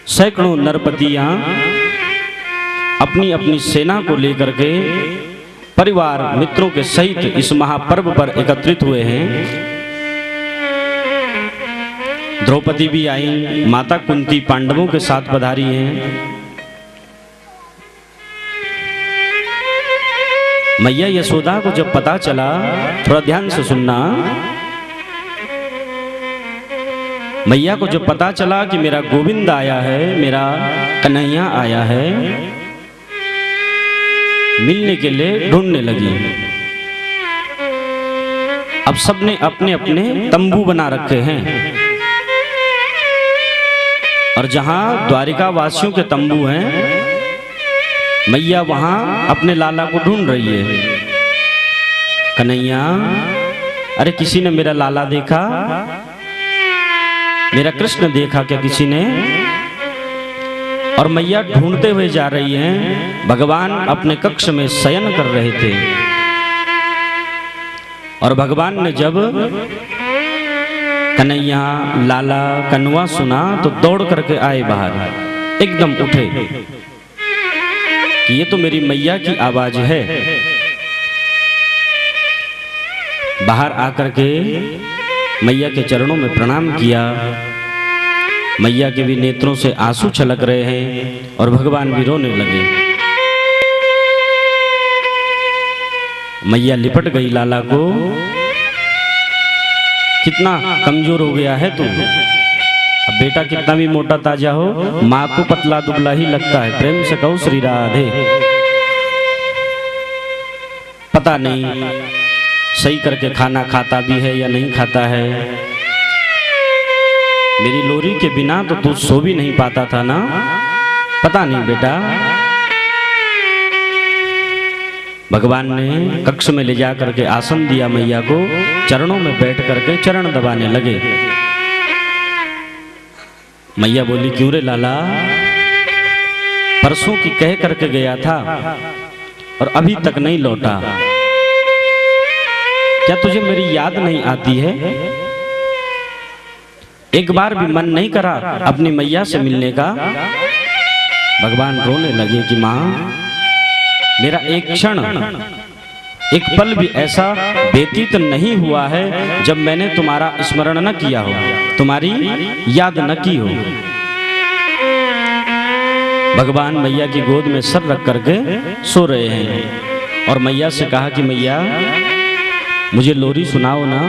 सैकड़ों नरपतियां अपनी अपनी सेना को लेकर के परिवार मित्रों के सहित इस महापर्व पर एकत्रित हुए हैं। द्रौपदी भी आई, माता कुंती पांडवों के साथ पधारी हैं। मैया यशोदा को जब पता चला, थोड़ा ध्यान से सुनना, मैया को जब पता चला कि मेरा गोविंद आया है, मेरा कन्हैया आया है, मिलने के लिए ढूंढने लगी। अब सबने अपने अपने तंबू बना रखे हैं और जहां द्वारिका वासियों के तंबू हैं, मैया वहां अपने लाला को ढूंढ रही है। कन्हैया, अरे किसी ने मेरा लाला देखा, मेरा कृष्ण देखा क्या किसी ने? और मैया ढूंढते हुए जा रही हैं। भगवान अपने कक्ष में शयन कर रहे थे और भगवान ने जब कन्हैया, लाला, कन्वा सुना तो दौड़ करके आए बाहर, एकदम उठे कि ये तो मेरी मैया की आवाज है। बाहर आकर के मैया के चरणों में प्रणाम किया। मैया के भी नेत्रों से आंसू छलक रहे हैं और भगवान भी रोने लगे। मैया लिपट गई लाला को, कितना कमजोर हो गया है तू। अब बेटा कितना भी मोटा ताजा हो, माँ को पतला दुबला ही लगता है। प्रेम से कहो श्री राधे। पता नहीं सही करके खाना खाता भी है या नहीं खाता है। मेरी लोरी के बिना तो तू सो भी नहीं पाता था ना। पता नहीं बेटा। भगवान ने कक्ष में ले जा करके आसन दिया मैया को, चरणों में बैठ करके चरण दबाने लगे। मैया बोली, क्यों रे लाला, परसों की कह करके गया था और अभी तक नहीं लौटा। क्या तुझे मेरी याद नहीं आती है? एक बार भी मन नहीं करा अपनी मैया से मिलने का? भगवान रोने लगे कि माँ, मेरा एक क्षण, एक पल भी ऐसा व्यतीत नहीं हुआ है जब मैंने तुम्हारा स्मरण न किया हो, तुम्हारी याद न की हो। भगवान मैया की गोद में सर रख करके सो रहे हैं और मैया से कहा कि मैया मुझे लोरी सुनाओ ना।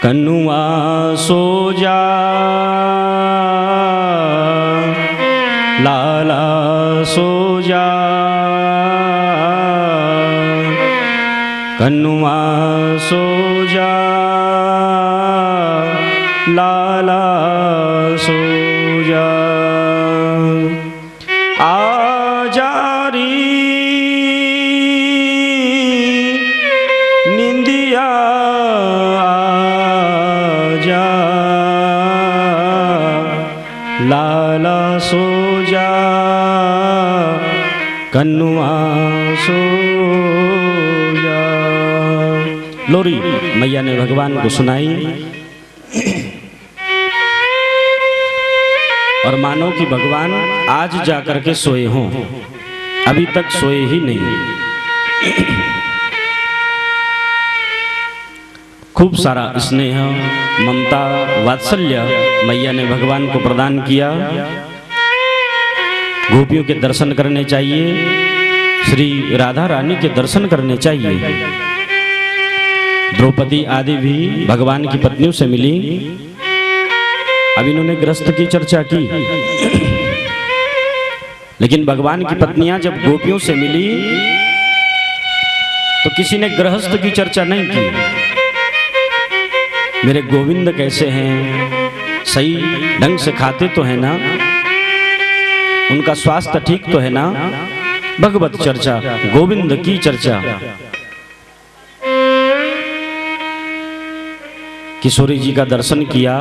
कन्नुआ सो जा, लाला सो जा, कन्नुआ सो जा, लाला सो जा। आजा री निंदिया, आजा लाला सो जा, कन्नुआ सो जा। लोरी मैया ने भगवान को सुनाई और मानो कि भगवान आज जाकर के सोए हों, अभी तक सोए ही नहीं। खूब सारा स्नेह, ममता, वात्सल्य मैया ने भगवान को प्रदान किया। गोपियों के दर्शन करने चाहिए, श्री राधा रानी के दर्शन करने चाहिए। द्रौपदी आदि भी भगवान की पत्नियों से मिली। अब इन्होंने गृहस्थ की चर्चा की, लेकिन भगवान की पत्नियां जब गोपियों से मिली तो किसी ने गृहस्थ की चर्चा नहीं की। मेरे गोविंद कैसे हैं, सही ढंग से खाते तो है ना, उनका स्वास्थ्य ठीक तो है ना। भगवत चर्चा, गोविंद की चर्चा। किशोरी जी का दर्शन किया,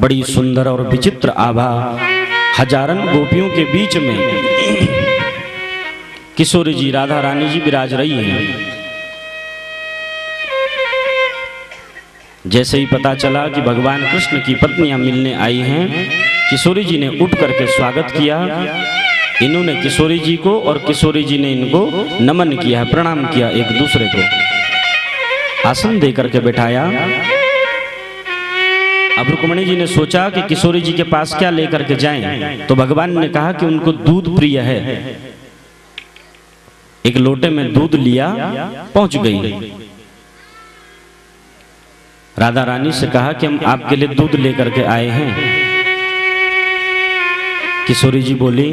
बड़ी सुंदर और विचित्र आभा, हजारन गोपियों के बीच में किशोरी जी, राधा रानी जी विराज रही हैं। जैसे ही पता चला कि भगवान कृष्ण की पत्नियां मिलने आई हैं, किशोरी जी ने उठ करके स्वागत किया। इन्होंने किशोरी जी को और किशोरी जी ने इनको नमन किया, प्रणाम किया, एक दूसरे को आसन दे करके बैठाया। अब रुक्मिणी जी ने सोचा कि किशोरी जी के पास क्या लेकर के जाएं, तो भगवान ने कहा कि उनको दूध प्रिय है। एक लोटे में दूध लिया, पहुंच गई। राधा रानी से कहा कि हम आपके लिए दूध लेकर के आए हैं। किशोरी जी बोली,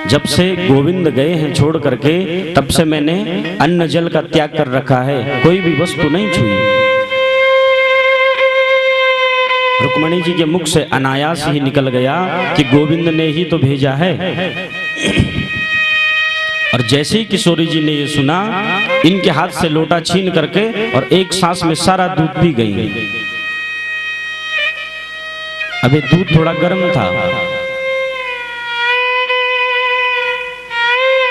जब से गोविंद गए हैं छोड़ करके, तब से मैंने अन्न जल का त्याग कर रखा है, कोई भी वस्तु नहीं छुई। रुक्मिणी जी के मुख से अनायास ही निकल गया कि गोविंद ने ही तो भेजा है। और जैसे ही किशोरी जी ने ये सुना, इनके हाथ से लोटा छीन करके और एक सांस में सारा दूध पी गई। अबे दूध थोड़ा गर्म था।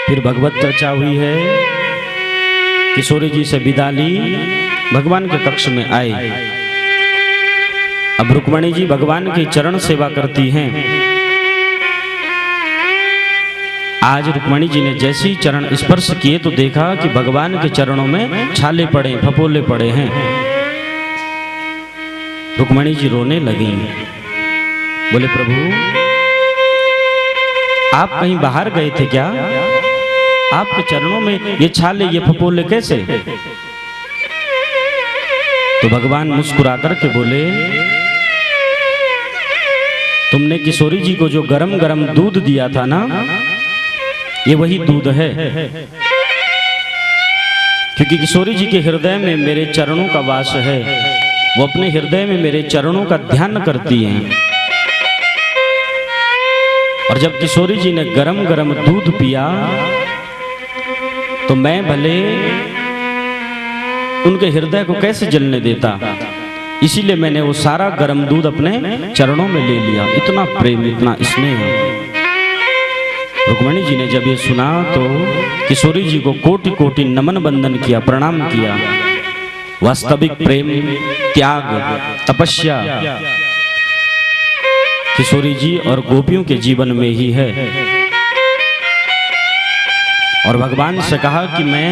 फिर भगवत चर्चा हुई है। किशोरी जी से विदा ली, भगवान के कक्ष में आए। अब रुक्मिणी जी भगवान की चरण सेवा करती हैं। आज रुक्मिणी जी ने जैसे ही चरण स्पर्श किए तो देखा कि भगवान के चरणों में छाले पड़े, फपोले पड़े हैं। रुक्मिणी जी रोने लगी, बोले प्रभु आप कहीं बाहर गए थे क्या? आपके चरणों में ये छाले, ये फपोले कैसे? तो भगवान मुस्कुरा करके बोले, तुमने किशोरी जी को जो गरम गरम दूध दिया था ना, ये वही दूध है। क्योंकि किशोरी जी के हृदय में मेरे चरणों का वास है, वो अपने हृदय में मेरे चरणों का ध्यान करती हैं। और जब किशोरी जी ने गरम गरम दूध पिया तो मैं भले उनके हृदय को कैसे जलने देता, इसीलिए मैंने वो सारा गरम दूध अपने चरणों में ले लिया। इतना प्रेम, इतना स्नेह। रुक्मिणी जी ने जब ये सुना तो किशोरी जी को कोटि कोटि नमन बंदन किया, प्रणाम किया। वास्तविक प्रेम, त्याग, तपस्या किशोरी जी और गोपियों के जीवन में ही है। और भगवान से कहा कि मैं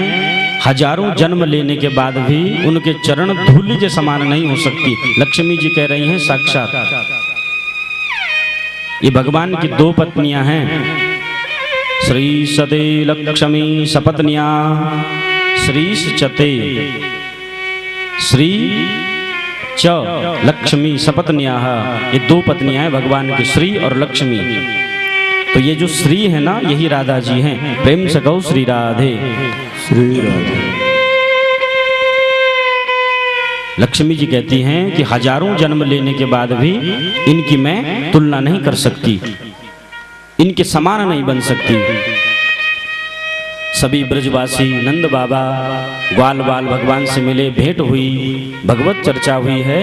हजारों जन्म लेने के बाद भी उनके चरण धूलि के समान नहीं हो सकती। लक्ष्मी जी कह रही हैं साक्षात। ये भगवान की दो पत्नियां हैं, श्री सते लक्ष्मी सपत्निया श्रीश चते, श्री च लक्ष्मी सपत्निया, ये दो पत्नियां हैं भगवान की, श्री और लक्ष्मी। तो ये जो श्री है ना, यही राधा जी हैं। प्रेम से कहो श्री राधे, श्री राधे। लक्ष्मी जी कहती हैं कि हजारों जन्म लेने के बाद भी इनकी मैं तुलना नहीं कर सकती, इनके समान नहीं बन सकती। सभी ब्रजवासी, नंद बाबा, ग्वाल बाल भगवान से मिले, भेंट हुई, भगवत चर्चा हुई है।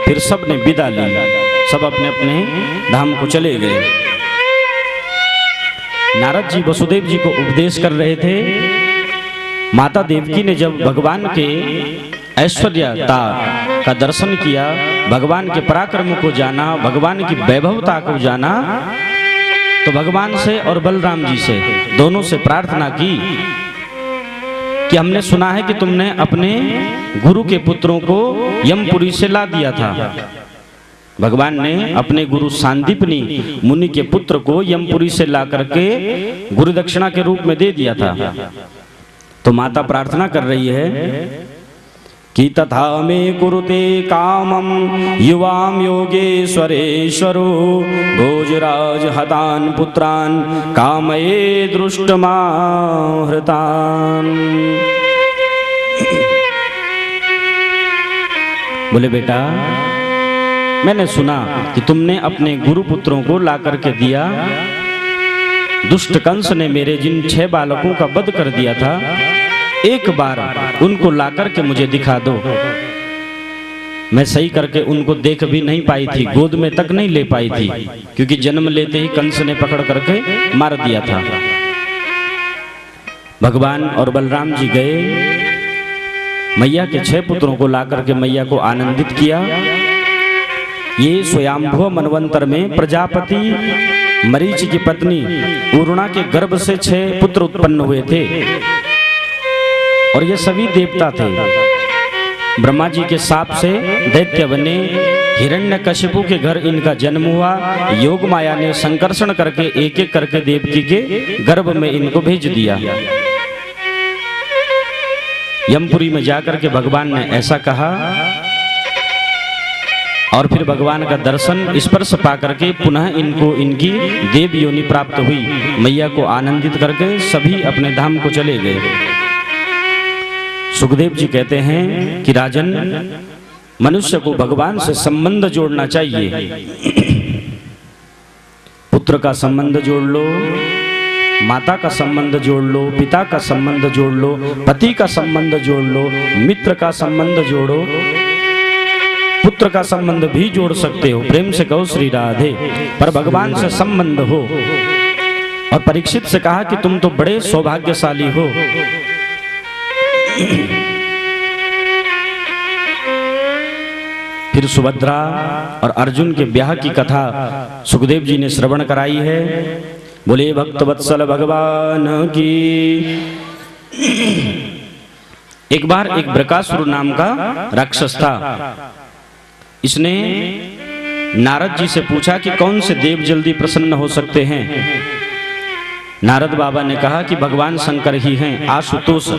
फिर सब ने विदा ली, सब अपने अपने धाम को चले गए। नारद जी वसुदेव जी को उपदेश कर रहे थे। माता देवकी ने जब भगवान के ऐश्वर्यता का दर्शन किया, भगवान के पराक्रम को जाना, भगवान की वैभवता को जाना, तो भगवान से और बलराम जी से, दोनों से प्रार्थना की कि हमने सुना है कि तुमने अपने गुरु के पुत्रों को यमपुरी से ला दिया था। भगवान ने अपने गुरु सांदीपनी मुनि के पुत्र को यमपुरी से ला करके गुरु दक्षिणा के रूप में दे दिया था। तो माता प्रार्थना कर रही है कि तथा मे कुरुते कामम युवाम योगेश्वरेश्वरो भोजराज हतान पुत्रान कामये दृष्टमाहृतान। बोले बेटा, मैंने सुना कि तुमने अपने गुरु पुत्रों को ला करके दिया। दुष्ट कंस ने मेरे जिन 6 बालकों का वध कर दिया था, एक बार उनको ला करके मुझे दिखा दो। मैं सही करके उनको देख भी नहीं पाई थी, गोद में तक नहीं ले पाई थी, क्योंकि जन्म लेते ही कंस ने पकड़ करके मार दिया था। भगवान और बलराम जी गए मैया के 6 पुत्रों को लाकर के मैया को आनंदित किया। ये स्वयंभुव मनवंतर में प्रजापति मरीचि की पत्नी पूर्णा के गर्भ से 6 पुत्र उत्पन्न हुए थे और ये सभी देवता थे। ब्रह्मा जी के शाप से दैत्य बने, हिरण्यकशिपु के घर इनका जन्म हुआ। योग माया ने संकर्षण करके एक एक करके देवकी के गर्भ में इनको भेज दिया। यमपुरी में जाकर के भगवान ने ऐसा कहा और फिर भगवान का दर्शन स्पर्श पा करके पुनः इनको इनकी देव योनि प्राप्त हुई। मैया को आनंदित करके सभी अपने धाम को चले गए। सुखदेव जी कहते हैं कि राजन, मनुष्य को भगवान से संबंध जोड़ना चाहिए। पुत्र का संबंध जोड़ लो, माता का संबंध जोड़ लो, पिता का संबंध जोड़ लो, पति का संबंध जोड़ लो, मित्र का संबंध जोड़ो, पुत्र का संबंध भी जोड़ सकते हो। प्रेम से कहो श्री राधे, पर भगवान से संबंध हो। और परीक्षित से कहा कि तुम तो बड़े सौभाग्यशाली हो। फिर सुभद्रा और अर्जुन के ब्याह की कथा सुखदेव जी ने श्रवण कराई है। बोले भक्त वत्सल भगवान की। एक बार एक बृकासुर नाम का राक्षस था। इसने नारद जी से पूछा कि कौन से देव जल्दी प्रसन्न हो सकते हैं। नारद बाबा ने कहा कि भगवान शंकर ही हैं, आशुतोष।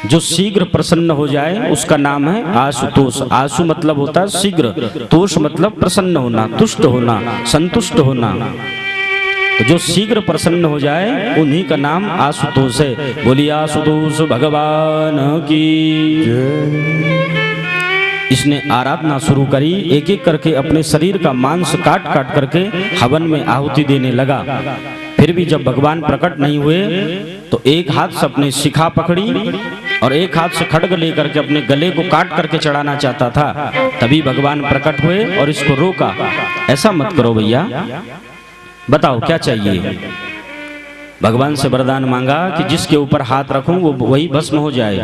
जो शीघ्र प्रसन्न हो जाए उसका नाम है आशुतोष। आशु मतलब होता है शीघ्र, तोष मतलब प्रसन्न होना, तुष्ट होना, संतुष्ट होना। तो जो शीघ्र प्रसन्न हो जाए उन्हीं का नाम आशुतोष है। बोलिए आशुतोष भगवान की। इसने आराधना शुरू करी। एक एक करके अपने शरीर का मांस काट काट करके हवन में आहुति देने लगा। फिर भी जब भगवान प्रकट नहीं हुए तो एक हाथ से अपने शिखा पकड़ी और एक हाथ से खड्ग लेकर के अपने गले को काट करके चढ़ाना चाहता था। तभी भगवान प्रकट हुए और इसको रोका। ऐसा मत करो भैया, बताओ क्या चाहिए। भगवान से वरदान मांगा कि जिसके ऊपर हाथ रखूं वो वही भस्म हो जाए।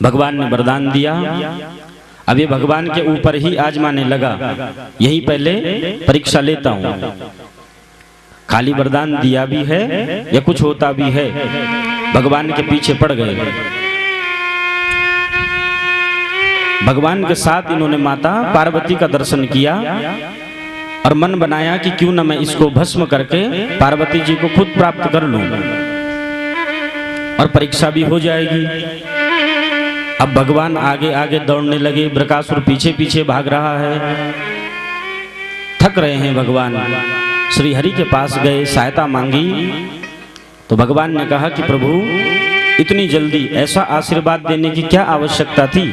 भगवान ने वरदान दिया। अब ये भगवान के ऊपर ही आजमाने लगा। यही पहले परीक्षा लेता हूं, खाली वरदान दिया भी है या कुछ होता भी है। भगवान के पीछे पड़ गए। भगवान के साथ इन्होंने माता पार्वती का दर्शन किया और मन बनाया कि क्यों न मैं इसको भस्म करके पार्वती जी को खुद प्राप्त कर लूं और परीक्षा भी हो जाएगी। अब भगवान आगे आगे दौड़ने लगे, बृकासुर पीछे पीछे भाग रहा है। थक रहे हैं भगवान, श्री हरि के पास गए, सहायता मांगी। तो भगवान ने कहा कि प्रभु इतनी जल्दी ऐसा आशीर्वाद देने की क्या आवश्यकता थी।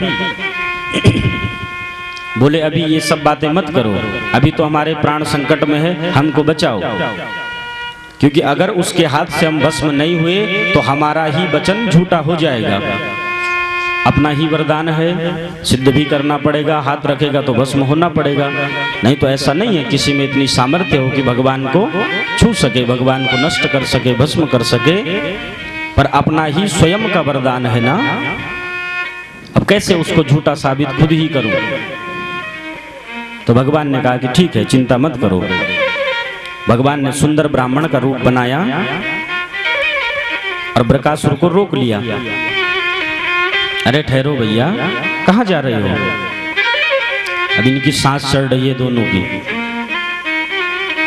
बोले अभी ये सब बातें मत करो, अभी तो हमारे प्राण संकट में है, हमको बचाओ। क्योंकि अगर उसके हाथ से हम भस्म नहीं हुए तो हमारा ही वचन झूठा हो जाएगा। अपना ही वरदान है, सिद्ध भी करना पड़ेगा। हाथ रखेगा तो भस्म होना पड़ेगा। नहीं तो ऐसा नहीं है किसी में इतनी सामर्थ्य हो कि भगवान को छू सके, भगवान को नष्ट कर सके, भस्म कर सके। पर अपना ही स्वयं का वरदान है ना, अब कैसे उसको झूठा साबित खुद ही करूं। तो भगवान ने कहा कि ठीक है, चिंता मत करो। भगवान ने सुंदर ब्राह्मण का रूप बनाया और बृकासुर को रोक लिया। अरे ठहरो भैया, कहाँ जा रहे हो। अब इनकी सांस चढ़ रही है दोनों की।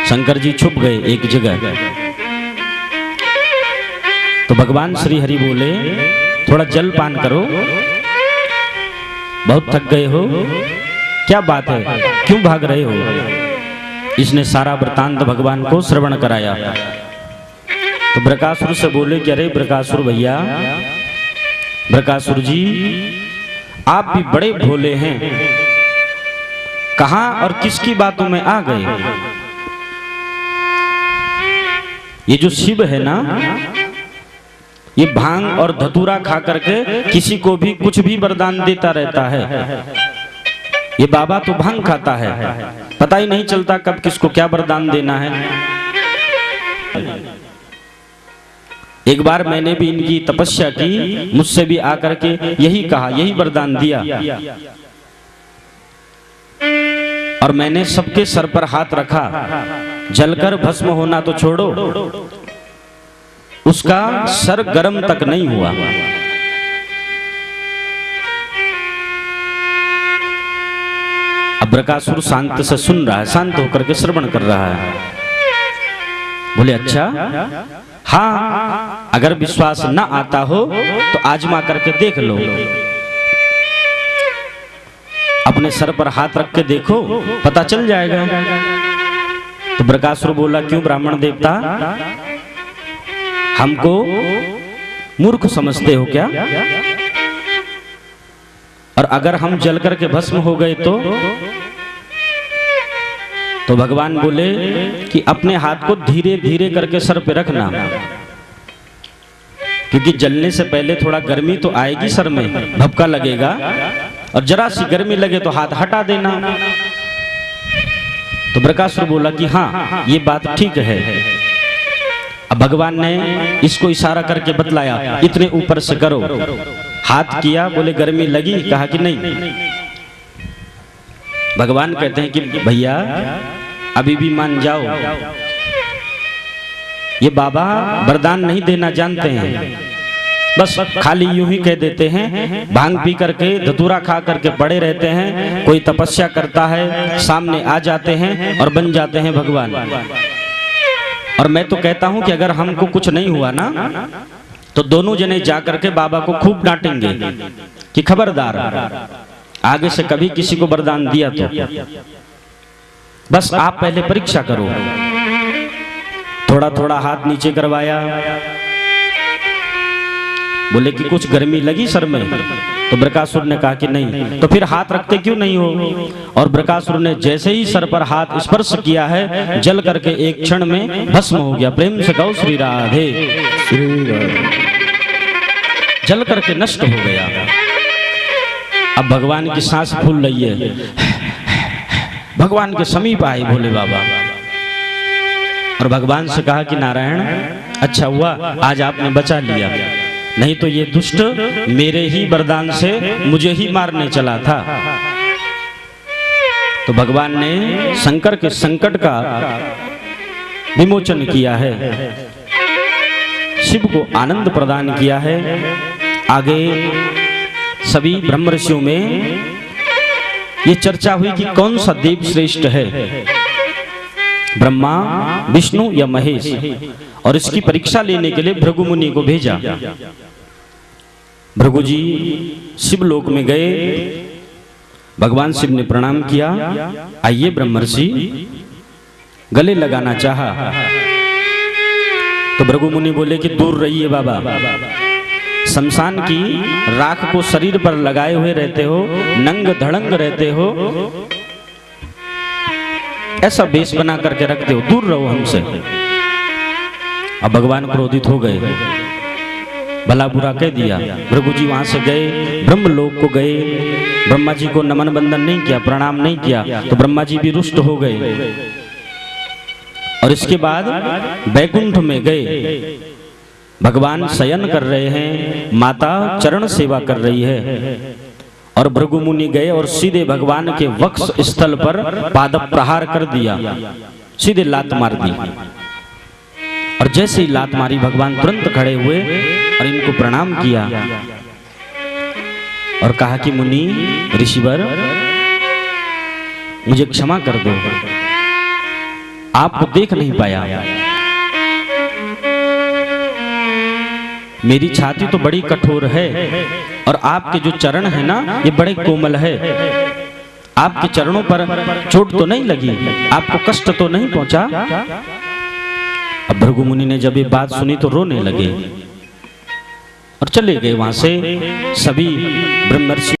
शंकर जी छुप गए एक जगह। तो भगवान श्री हरि बोले थोड़ा जल पान करो, बहुत थक गए हो। क्या बात है, क्यों भाग रहे हो। इसने सारा वृतांत भगवान को श्रवण कराया। तो बृकासुर से बोले कि अरे बृकासुर भैया, बृकासुर जी आप भी बड़े भोले हैं, कहां और किसकी बातों में आ गए। ये जो शिव है ना, ये भांग और धतूरा खा करके किसी को भी कुछ भी वरदान देता रहता है। ये बाबा तो भांग खाता है, पता ही नहीं चलता कब किसको क्या वरदान देना है। एक बार मैंने भी इनकी तपस्या की, मुझसे भी आकर के यही कहा, यही वरदान दिया, और मैंने सबके सर पर हाथ रखा। जलकर भस्म होना तो छोड़ो, उसका सर गर्म तक नहीं हुआ। अब बृकासुर शांत से सुन रहा है, शांत होकर के श्रवण कर रहा है। बोले अच्छा, हाँ, अगर विश्वास न आता हो तो आजमा करके देख लो, अपने सर पर हाथ रख के देखो, पता चल जाएगा। तो बृकासुर बोला, क्यों ब्राह्मण देवता, हमको मूर्ख समझते हो क्या? और अगर हम जल करके भस्म हो गए तो भगवान बोले कि अपने हाथ को धीरे धीरे करके सर पे रखना, क्योंकि जलने से पहले थोड़ा गर्मी तो आएगी सर में, भपका लगेगा, और जरा सी गर्मी लगे तो हाथ हटा देना। तो बृकासुर बोला कि हाँ, ये बात ठीक है। अब भगवान ने इसको इशारा करके बतलाया, इतने ऊपर से करो। हाथ किया, बोले गर्मी लगी, कहा कि नहीं। भगवान कहते हैं कि भैया अभी भी मान जाओ, ये बाबा वरदान नहीं देना जानते हैं, बस खाली यूं ही कह देते हैं। भांग पी करके, धतूरा खा करके पड़े रहते हैं, कोई तपस्या करता है, सामने आ जाते हैं और बन जाते हैं भगवान। और मैं तो कहता हूं कि अगर हमको कुछ नहीं हुआ ना, तो दोनों जने जाकर के बाबा को खूब डांटेंगे कि खबरदार, आगे से कभी किसी को वरदान दिया तो बस आप पहले परीक्षा करो। थोड़ा थोड़ा हाथ नीचे करवाया, बोले कि कुछ गर्मी लगी सर में? तो बृकासुर ने कहा कि नहीं। तो फिर हाथ रखते क्यों नहीं हो? और बृकासुर ने जैसे ही सर पर हाथ स्पर्श किया है, जल करके एक क्षण में भस्म हो गया। प्रेम से गौ श्री राधे, जल करके नष्ट हो गया। अब भगवान की सांस फूल रही है, भगवान के समीप आए भोले बाबा, और भगवान से कहा कि नारायण, अच्छा हुआ आज आपने बचा लिया, नहीं तो ये दुष्ट मेरे ही वरदान से मुझे ही मारने चला था। तो भगवान ने शंकर के संकट का विमोचन किया है, शिव को आनंद प्रदान किया है। आगे सभी ब्रह्म ऋषियों में ये चर्चा हुई कि कौन सा देव श्रेष्ठ है, ब्रह्मा, विष्णु या महेश। और इसकी परीक्षा लेने के लिए भृगु मुनि को भेजा। भृगु जी शिवलोक में गए, भगवान शिव ने प्रणाम किया, आइए ब्रह्मर्षि, गले लगाना चाहा। तो भृगु मुनि बोले कि दूर रहिए बाबा, शमशान की राख को शरीर पर लगाए हुए रहते हो, नंग धड़ंग रहते हो, ऐसा वेश बना करके रखते हो, दूर रहो हमसे। अब भगवान क्रोधित हो गए, भला बुरा कह दिया। भृगु जी वहां से गए, ब्रह्मलोक को गए, ब्रह्मा जी को नमन बंदन नहीं किया, प्रणाम नहीं किया, तो ब्रह्मा जी भी रुष्ट हो गए। और इसके बाद वैकुंठ में गए, भगवान शयन कर रहे हैं, माता चरण सेवा कर रही है, और भृगु मुनि गए और सीधे भगवान के वक्ष स्थल पर पाद प्रहार कर दिया, सीधे लात मार दी। और जैसे ही लात मारी, भगवान तुरंत खड़े हुए और इनको प्रणाम किया और कहा कि मुनि ऋषिवर, मुझे क्षमा कर दो, आपको देख नहीं पाया, मेरी छाती तो बड़ी कठोर है, और आपके जो चरण है ना, ये बड़े कोमल है, आपके चरणों पर चोट तो नहीं लगी, आपको कष्ट तो नहीं पहुंचा? अब भृगु मुनि ने जब ये बात सुनी तो रोने लगे और चले गए वहां से। सभी ब्रह्मर्षि